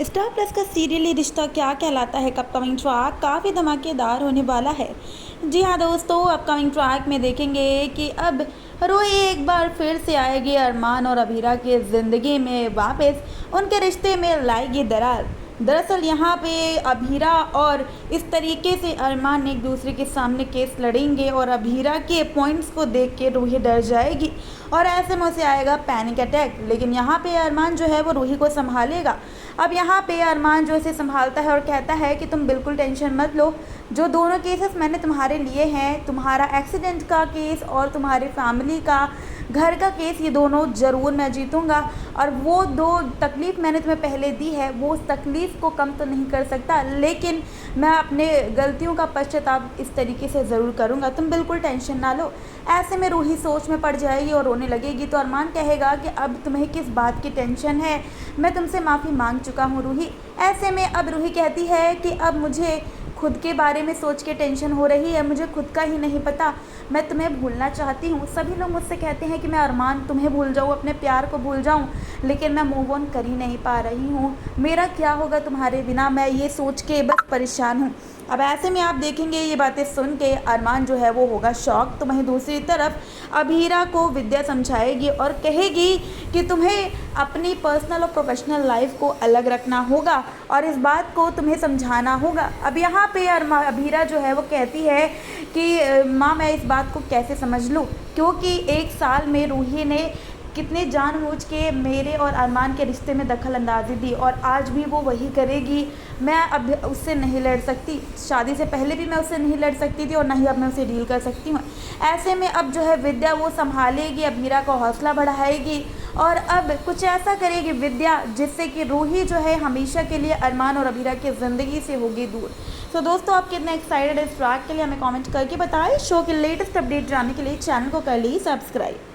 Star plus का serial ये रिश्ता क्या कहलाता है अपकमिंग ट्रैक काफ़ी धमाकेदार होने वाला है। जी हाँ दोस्तों, अपकमिंग ट्रैक में देखेंगे कि अब रूही एक बार फिर से आएगी अरमान और अभीरा की ज़िंदगी में वापस, उनके रिश्ते में लाएगी दरार। दरअसल यहाँ पे अभीरा और इस तरीके से अरमान एक दूसरे के सामने केस लड़ेंगे और अभीरा के पॉइंट्स को देख के रूही डर जाएगी और ऐसे में उसे आएगा पैनिक अटैक। लेकिन यहाँ पे अरमान जो है वो रूही को संभालेगा। अब यहाँ पे अरमान जो इसे संभालता है और कहता है कि तुम बिल्कुल टेंशन मत लो, जो दोनों केसेस मैंने तुम्हारे लिए हैं, तुम्हारा एक्सीडेंट का केस और तुम्हारे फैमिली का घर का केस, ये दोनों ज़रूर मैं जीतूँगा। और वो दो तकलीफ़ मैंने तुम्हें पहले दी है, वो उस तकलीफ़ को कम तो नहीं कर सकता, लेकिन मैं अपने गलतियों का पश्चाताप इस तरीके से ज़रूर करूँगा, तुम बिल्कुल टेंशन ना लो। ऐसे में रूही सोच में पड़ जाएगी और रोने लगेगी। तो अरमान कहेगा कि अब तुम्हें किस बात की टेंशन है, मैं तुमसे माफ़ी मांग चुका हूँ रूही। ऐसे में अब रूही कहती है कि अब मुझे खुद के बारे में सोच के टेंशन हो रही है, मुझे खुद का ही नहीं पता, मैं तुम्हें भूलना चाहती हूँ। सभी लोग मुझसे कहते हैं कि मैं अरमान तुम्हें भूल जाऊँ, अपने प्यार को भूल जाऊँ, लेकिन मैं मूव ऑन कर ही नहीं पा रही हूँ। मेरा क्या होगा तुम्हारे बिना, मैं ये सोच के बस परेशान हूँ। अब ऐसे में आप देखेंगे ये बातें सुन के अरमान जो है वो होगा शॉक। तो वहीं दूसरी तरफ अभीरा को विद्या समझाएगी और कहेगी कि तुम्हें अपनी पर्सनल और प्रोफेशनल लाइफ को अलग रखना होगा और इस बात को तुम्हें समझाना होगा। अब यहाँ पे अभीरा जो है वो कहती है कि माँ मैं इस बात को कैसे समझ लूँ, क्योंकि एक साल में रूही ने कितने जानबूझ के मेरे और अरमान के रिश्ते में दखल अंदाजी दी और आज भी वो वही करेगी। मैं अब उससे नहीं लड़ सकती, शादी से पहले भी मैं उससे नहीं लड़ सकती थी और ना ही अब मैं उसे डील कर सकती हूँ। ऐसे में अब जो है विद्या वो संभालेगी, अभीरा का हौसला बढ़ाएगी और अब कुछ ऐसा करेगी विद्या जिससे कि रूही जो है हमेशा के लिए अरमान और अभीरा की ज़िंदगी से होगी दूर। तो दोस्तों, आप कितने एक्साइटेड है इस ट्रैक के लिए हमें कमेंट करके बताएं। शो के लेटेस्ट अपडेट जानने के लिए चैनल को कर लीजिए सब्सक्राइब।